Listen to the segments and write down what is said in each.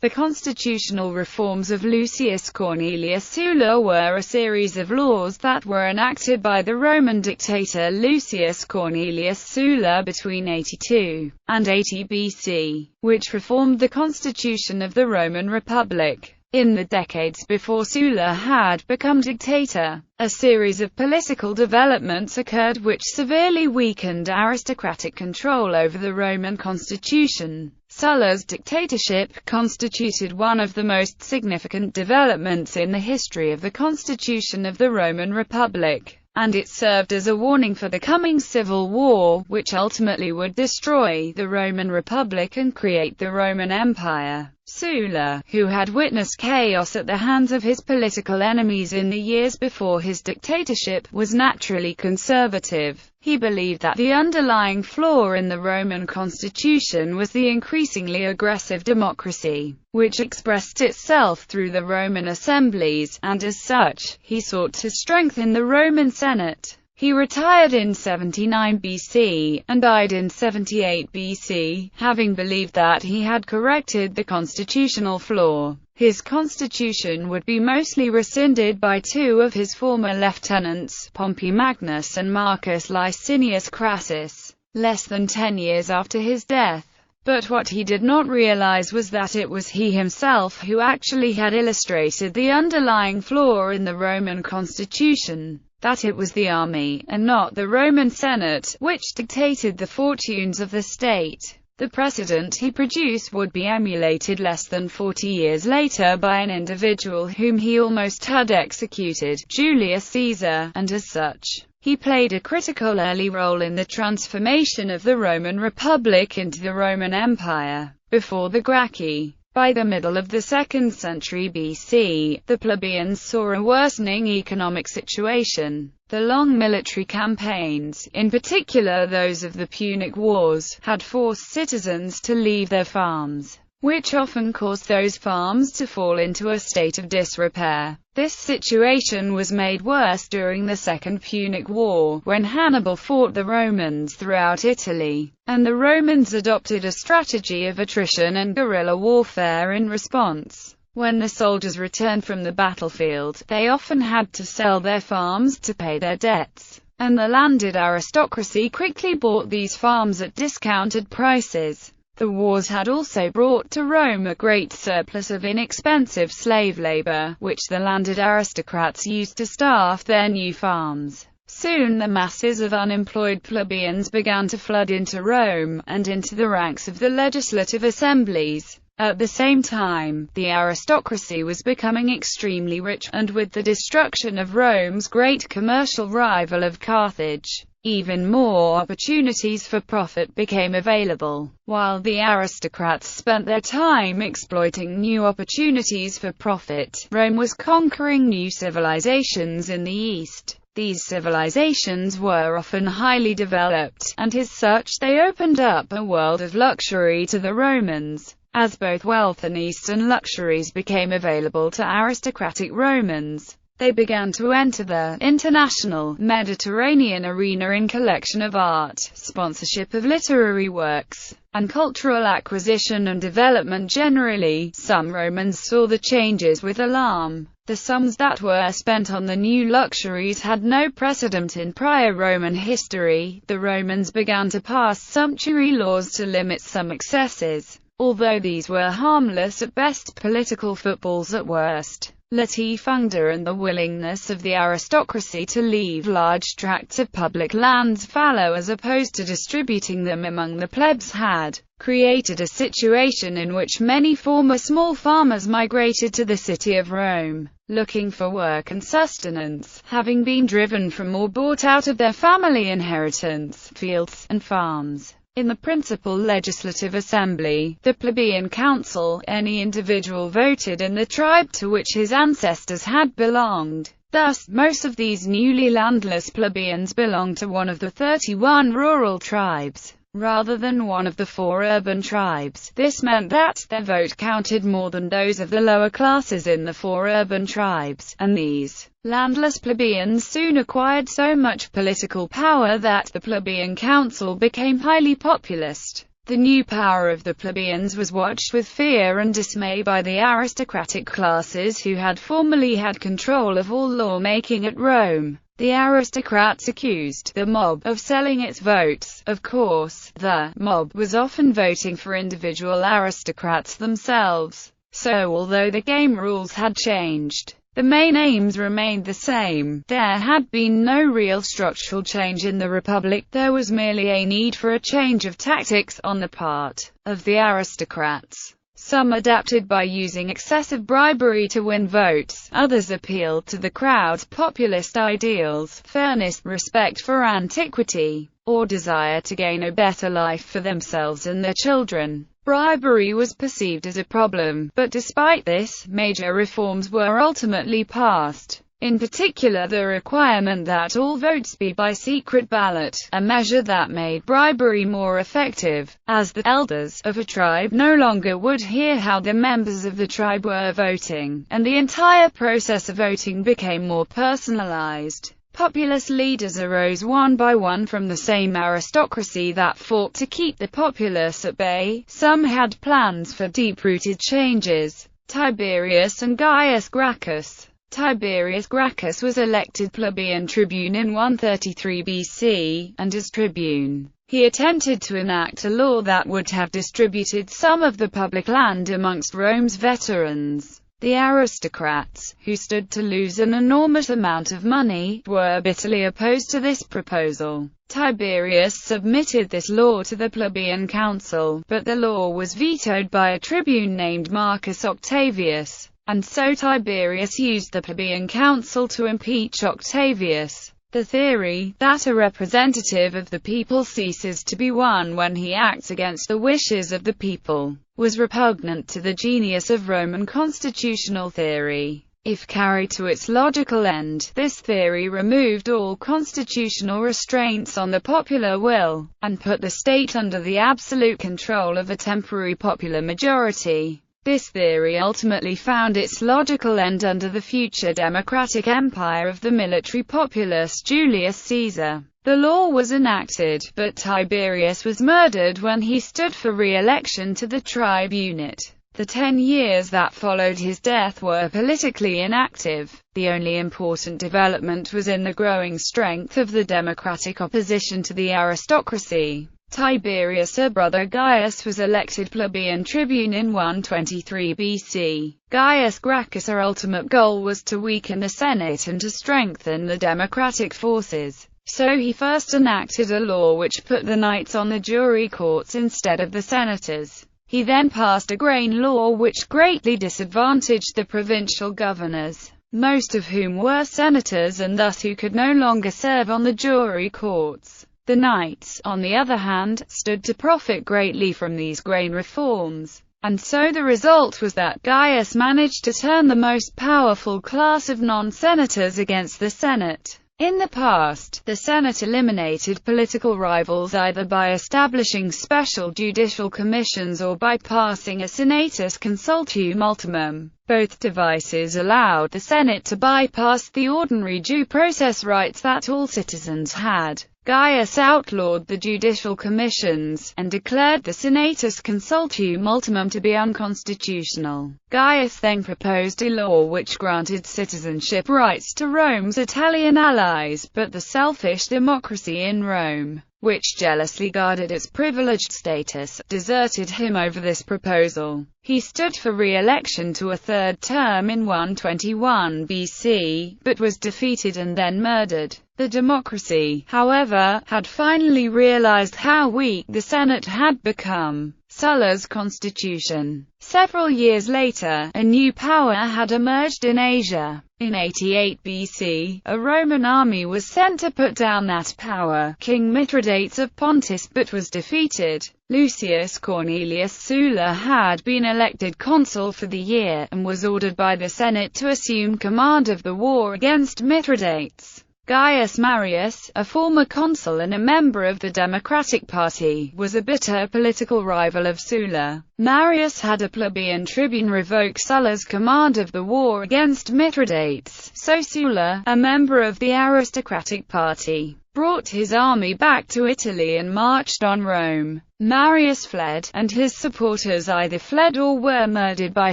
The constitutional reforms of Lucius Cornelius Sulla were a series of laws that were enacted by the Roman dictator Lucius Cornelius Sulla between 82 and 80 BC, which reformed the constitution of the Roman Republic. In the decades before Sulla had become dictator, a series of political developments occurred which severely weakened aristocratic control over the Roman constitution. Sulla's dictatorship constituted one of the most significant developments in the history of the constitution of the Roman Republic, and it served as a warning for the coming civil war, which ultimately would destroy the Roman Republic and create the Roman Empire. Sulla, who had witnessed chaos at the hands of his political enemies in the years before his dictatorship, was naturally conservative. He believed that the underlying flaw in the Roman constitution was the increasingly aggressive democracy, which expressed itself through the Roman assemblies, and as such, he sought to strengthen the Roman Senate. He retired in 79 BC, and died in 78 BC, having believed that he had corrected the constitutional flaw. His constitution would be mostly rescinded by two of his former lieutenants, Pompey Magnus and Marcus Licinius Crassus, less than 10 years after his death. But what he did not realize was that it was he himself who actually had illustrated the underlying flaw in the Roman constitution. That it was the army, and not the Roman Senate, which dictated the fortunes of the state. The precedent he produced would be emulated less than 40 years later by an individual whom he almost had executed, Julius Caesar, and as such, he played a critical early role in the transformation of the Roman Republic into the Roman Empire. Before the Gracchi, by the middle of the 2nd century BC, the plebeians saw a worsening economic situation. The long military campaigns, in particular those of the Punic Wars, had forced citizens to leave their farms, which often caused those farms to fall into a state of disrepair. This situation was made worse during the Second Punic War, when Hannibal fought the Romans throughout Italy, and the Romans adopted a strategy of attrition and guerrilla warfare in response. When the soldiers returned from the battlefield, they often had to sell their farms to pay their debts, and the landed aristocracy quickly bought these farms at discounted prices. The wars had also brought to Rome a great surplus of inexpensive slave labor, which the landed aristocrats used to staff their new farms. Soon the masses of unemployed plebeians began to flood into Rome, and into the ranks of the legislative assemblies. At the same time, the aristocracy was becoming extremely rich, and with the destruction of Rome's great commercial rival of Carthage, even more opportunities for profit became available. While the aristocrats spent their time exploiting new opportunities for profit, Rome was conquering new civilizations in the East. These civilizations were often highly developed, and as such they opened up a world of luxury to the Romans. As both wealth and Eastern luxuries became available to aristocratic Romans, they began to enter the international, Mediterranean arena in collection of art, sponsorship of literary works, and cultural acquisition and development generally. Some Romans saw the changes with alarm. The sums that were spent on the new luxuries had no precedent in prior Roman history. The Romans began to pass sumptuary laws to limit some excesses. Although these were harmless at best, political footballs at worst, latifunda and the willingness of the aristocracy to leave large tracts of public lands fallow as opposed to distributing them among the plebs had created a situation in which many former small farmers migrated to the city of Rome, looking for work and sustenance, having been driven from or bought out of their family inheritance, fields, and farms. In the principal legislative assembly, the plebeian council, any individual voted in the tribe to which his ancestors had belonged. Thus, most of these newly landless plebeians belonged to one of the 31 rural tribes, rather than one of the 4 urban tribes. This meant that their vote counted more than those of the lower classes in the 4 urban tribes, and these landless plebeians soon acquired so much political power that the plebeian council became highly populist. The new power of the plebeians was watched with fear and dismay by the aristocratic classes who had formerly had control of all lawmaking at Rome. The aristocrats accused the mob of selling its votes. Of course, the mob was often voting for individual aristocrats themselves. So although the game rules had changed, the main aims remained the same. There had been no real structural change in the Republic. There was merely a need for a change of tactics on the part of the aristocrats. Some adapted by using excessive bribery to win votes, others appealed to the crowd's populist ideals, fairness, respect for antiquity, or desire to gain a better life for themselves and their children. Bribery was perceived as a problem, but despite this, major reforms were ultimately passed. In particular, the requirement that all votes be by secret ballot, a measure that made bribery more effective, as the elders of a tribe no longer would hear how the members of the tribe were voting, and the entire process of voting became more personalized. Populist leaders arose one by one from the same aristocracy that fought to keep the populace at bay. Some had plans for deep-rooted changes. Tiberius and Gaius Gracchus. Tiberius Gracchus was elected plebeian tribune in 133 BC, and as tribune, he attempted to enact a law that would have distributed some of the public land amongst Rome's veterans. The aristocrats, who stood to lose an enormous amount of money, were bitterly opposed to this proposal. Tiberius submitted this law to the plebeian council, but the law was vetoed by a tribune named Marcus Octavius, and so Tiberius used the plebeian council to impeach Octavius. The theory that a representative of the people ceases to be one when he acts against the wishes of the people was repugnant to the genius of Roman constitutional theory. If carried to its logical end, this theory removed all constitutional restraints on the popular will, and put the state under the absolute control of a temporary popular majority. This theory ultimately found its logical end under the future democratic empire of the military populist Julius Caesar. The law was enacted, but Tiberius was murdered when he stood for re-election to the tribunate. The 10 years that followed his death were politically inactive. The only important development was in the growing strength of the democratic opposition to the aristocracy. Tiberius' brother Gaius was elected plebeian tribune in 123 BC. Gaius Gracchus' ultimate goal was to weaken the Senate and to strengthen the democratic forces. So he first enacted a law which put the knights on the jury courts instead of the senators. He then passed a grain law which greatly disadvantaged the provincial governors, most of whom were senators and thus who could no longer serve on the jury courts. The knights, on the other hand, stood to profit greatly from these grain reforms, and so the result was that Gaius managed to turn the most powerful class of non-senators against the Senate. In the past, the Senate eliminated political rivals either by establishing special judicial commissions or by passing a senatus consultum ultimum. Both devices allowed the Senate to bypass the ordinary due process rights that all citizens had. Gaius outlawed the judicial commissions, and declared the senatus consultum ultimum to be unconstitutional. Gaius then proposed a law which granted citizenship rights to Rome's Italian allies, but the selfish democracy in Rome, which jealously guarded its privileged status, deserted him over this proposal. He stood for re-election to a third term in 121 BC, but was defeated and then murdered. The democracy, however, had finally realized how weak the Senate had become. Sulla's constitution. Several years later, a new power had emerged in Asia. In 88 BC, a Roman army was sent to put down that power, King Mithridates of Pontus, but was defeated. Lucius Cornelius Sulla had been elected consul for the year, and was ordered by the Senate to assume command of the war against Mithridates. Gaius Marius, a former consul and a member of the Democratic Party, was a bitter political rival of Sulla. Marius had a plebeian tribune revoke Sulla's command of the war against Mithridates, so Sulla, a member of the aristocratic party, brought his army back to Italy and marched on Rome. Marius fled, and his supporters either fled or were murdered by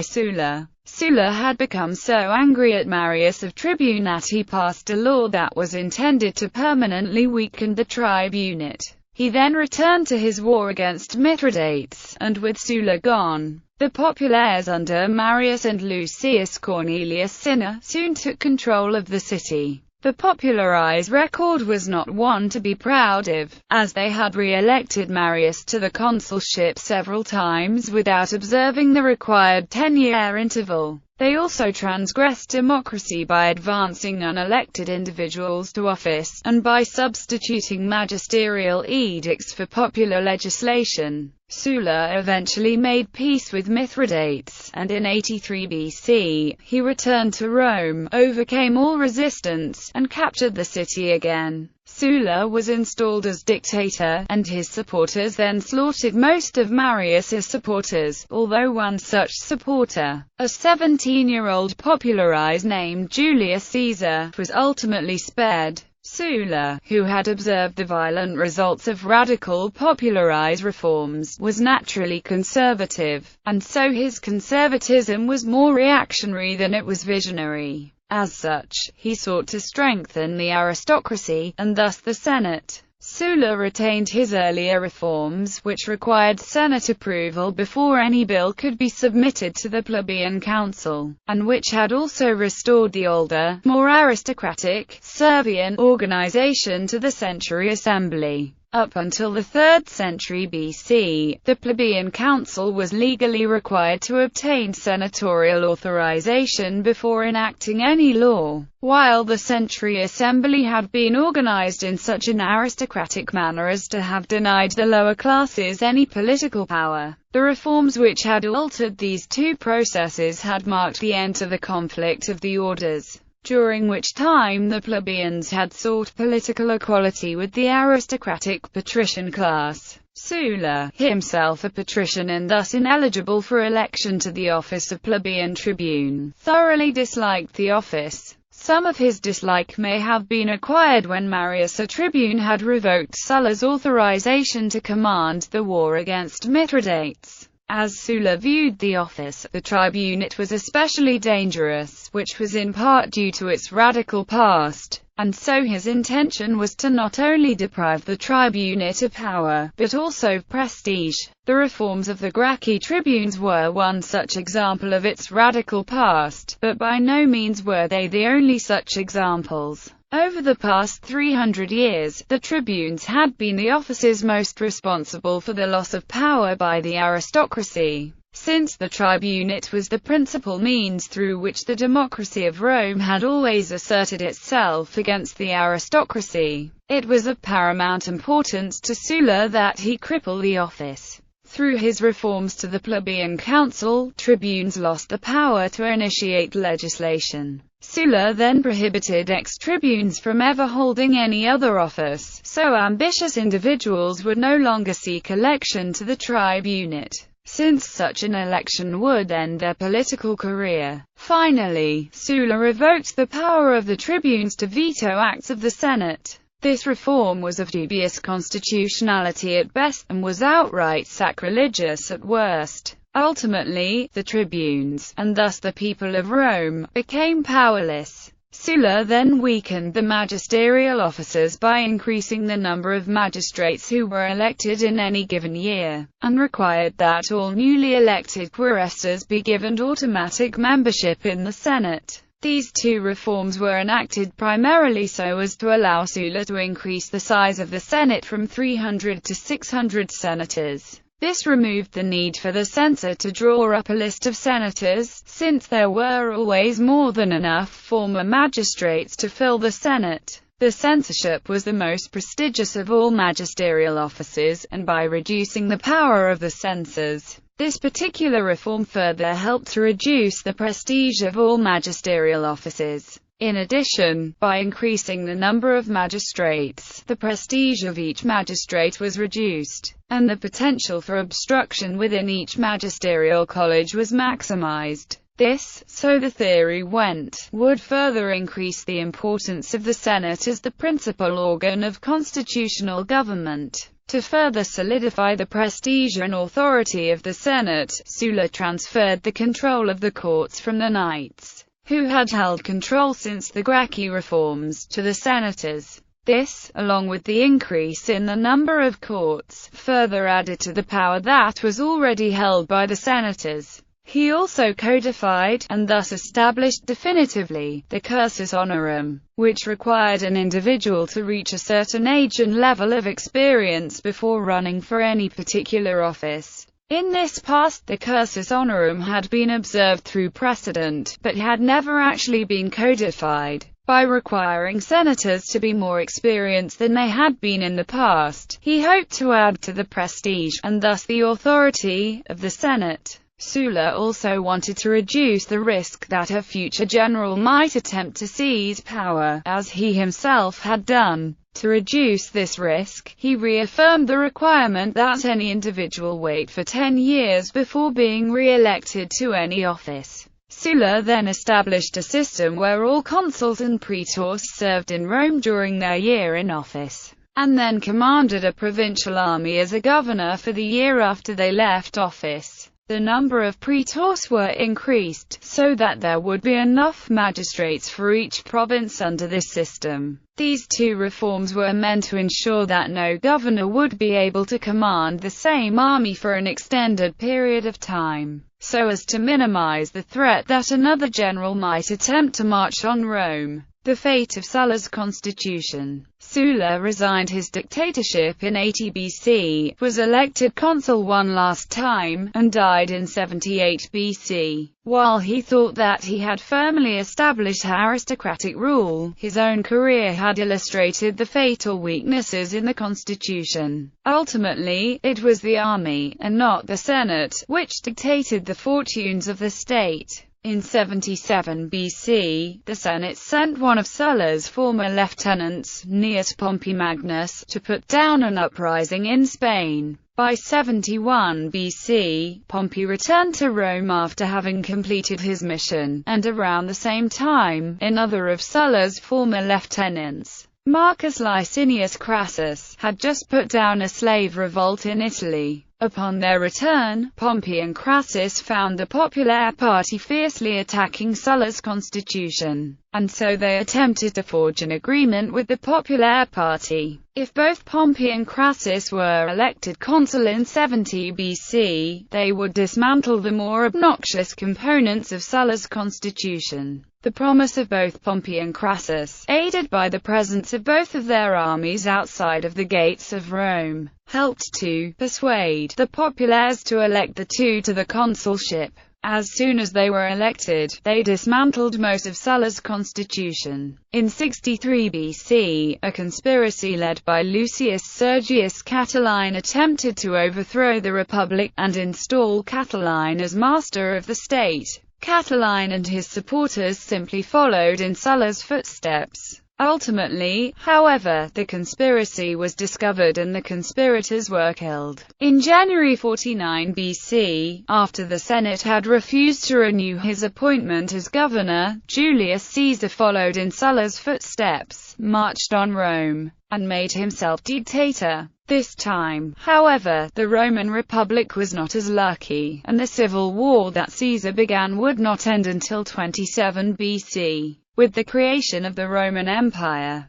Sulla. Sulla had become so angry at Marius of Tribune that he passed a law that was intended to permanently weaken the tribunate. He then returned to his war against Mithridates, and with Sulla gone, the populares under Marius and Lucius Cornelius Sulla soon took control of the city. The populares' record was not one to be proud of, as they had re-elected Marius to the consulship several times without observing the required 10-year interval. They also transgressed democracy by advancing unelected individuals to office, and by substituting magisterial edicts for popular legislation. Sulla eventually made peace with Mithridates, and in 83 BC, he returned to Rome, overcame all resistance, and captured the city again. Sulla was installed as dictator, and his supporters then slaughtered most of Marius's supporters, although one such supporter, a 17-year-old popularized named Julius Caesar, was ultimately spared. Sulla, who had observed the violent results of radical popularized reforms, was naturally conservative, and so his conservatism was more reactionary than it was visionary. As such, he sought to strengthen the aristocracy, and thus the Senate. Sulla retained his earlier reforms, which required Senate approval before any bill could be submitted to the plebeian council, and which had also restored the older, more aristocratic, Servian organization to the century assembly. Up until the 3rd century BC, the plebeian council was legally required to obtain senatorial authorization before enacting any law, while the century assembly had been organized in such an aristocratic manner as to have denied the lower classes any political power. The reforms which had altered these two processes had marked the end to the conflict of the orders, during which time the plebeians had sought political equality with the aristocratic patrician class. Sulla, himself a patrician and thus ineligible for election to the office of plebeian tribune, thoroughly disliked the office. Some of his dislike may have been acquired when Marius a tribune had revoked Sulla's authorization to command the war against Mithridates. As Sulla viewed the office, the tribunate was especially dangerous, which was in part due to its radical past, and so his intention was to not only deprive the tribunate of power, but also of prestige. The reforms of the Gracchi tribunes were one such example of its radical past, but by no means were they the only such examples. Over the past 300 years, the tribunes had been the offices most responsible for the loss of power by the aristocracy. Since the tribunate was the principal means through which the democracy of Rome had always asserted itself against the aristocracy, it was of paramount importance to Sulla that he cripple the office. Through his reforms to the plebeian council, tribunes lost the power to initiate legislation. Sulla then prohibited ex-tribunes from ever holding any other office, so ambitious individuals would no longer seek election to the tribunate, since such an election would end their political career. Finally, Sulla revoked the power of the tribunes to veto acts of the Senate. This reform was of dubious constitutionality at best, and was outright sacrilegious at worst. Ultimately, the tribunes, and thus the people of Rome, became powerless. Sulla then weakened the magisterial officers by increasing the number of magistrates who were elected in any given year, and required that all newly elected quaestors be given automatic membership in the Senate. These two reforms were enacted primarily so as to allow Sulla to increase the size of the Senate from 300 to 600 senators. This removed the need for the censor to draw up a list of senators, since there were always more than enough former magistrates to fill the Senate. The censorship was the most prestigious of all magisterial offices, and by reducing the power of the censors, this particular reform further helped to reduce the prestige of all magisterial offices. In addition, by increasing the number of magistrates, the prestige of each magistrate was reduced, and the potential for obstruction within each magisterial college was maximized. This, so the theory went, would further increase the importance of the Senate as the principal organ of constitutional government. To further solidify the prestige and authority of the Senate, Sulla transferred the control of the courts from the knights, who had held control since the Gracchi reforms, to the senators. This, along with the increase in the number of courts, further added to the power that was already held by the senators. He also codified, and thus established definitively, the cursus honorum, which required an individual to reach a certain age and level of experience before running for any particular office. In this past, the cursus honorum had been observed through precedent, but had never actually been codified. By requiring senators to be more experienced than they had been in the past, he hoped to add to the prestige, and thus the authority, of the Senate. Sulla also wanted to reduce the risk that a future general might attempt to seize power, as he himself had done. To reduce this risk, he reaffirmed the requirement that any individual wait for 10 years before being re-elected to any office. Sulla then established a system where all consuls and praetors served in Rome during their year in office, and then commanded a provincial army as a governor for the year after they left office. The number of praetors were increased, so that there would be enough magistrates for each province under this system. These two reforms were meant to ensure that no governor would be able to command the same army for an extended period of time, so as to minimize the threat that another general might attempt to march on Rome. The fate of Sulla's constitution. Sulla resigned his dictatorship in 80 BC, was elected consul one last time, and died in 78 BC. While he thought that he had firmly established aristocratic rule, his own career had illustrated the fatal weaknesses in the constitution. Ultimately, it was the army, and not the Senate, which dictated the fortunes of the state. In 77 BC, the Senate sent one of Sulla's former lieutenants, Gnaeus Pompey Magnus, to put down an uprising in Spain. By 71 BC, Pompey returned to Rome after having completed his mission, and around the same time, another of Sulla's former lieutenants, Marcus Licinius Crassus, had just put down a slave revolt in Italy. Upon their return, Pompey and Crassus found the Popular Party fiercely attacking Sulla's constitution, and so they attempted to forge an agreement with the Popular Party. If both Pompey and Crassus were elected consul in 70 BC, they would dismantle the more obnoxious components of Sulla's constitution. The promise of both Pompey and Crassus, aided by the presence of both of their armies outside of the gates of Rome, helped to persuade the populares to elect the two to the consulship. As soon as they were elected, they dismantled most of Sulla's constitution. In 63 BC, a conspiracy led by Lucius Sergius Catiline attempted to overthrow the Republic, and install Catiline as master of the state. Catiline and his supporters simply followed in Sulla's footsteps. Ultimately, however, the conspiracy was discovered and the conspirators were killed. In January 49 BC, after the Senate had refused to renew his appointment as governor, Julius Caesar followed in Sulla's footsteps, marched on Rome, and made himself dictator. This time, however, the Roman Republic was not as lucky, and the civil war that Caesar began would not end until 27 BC. With the creation of the Roman Empire,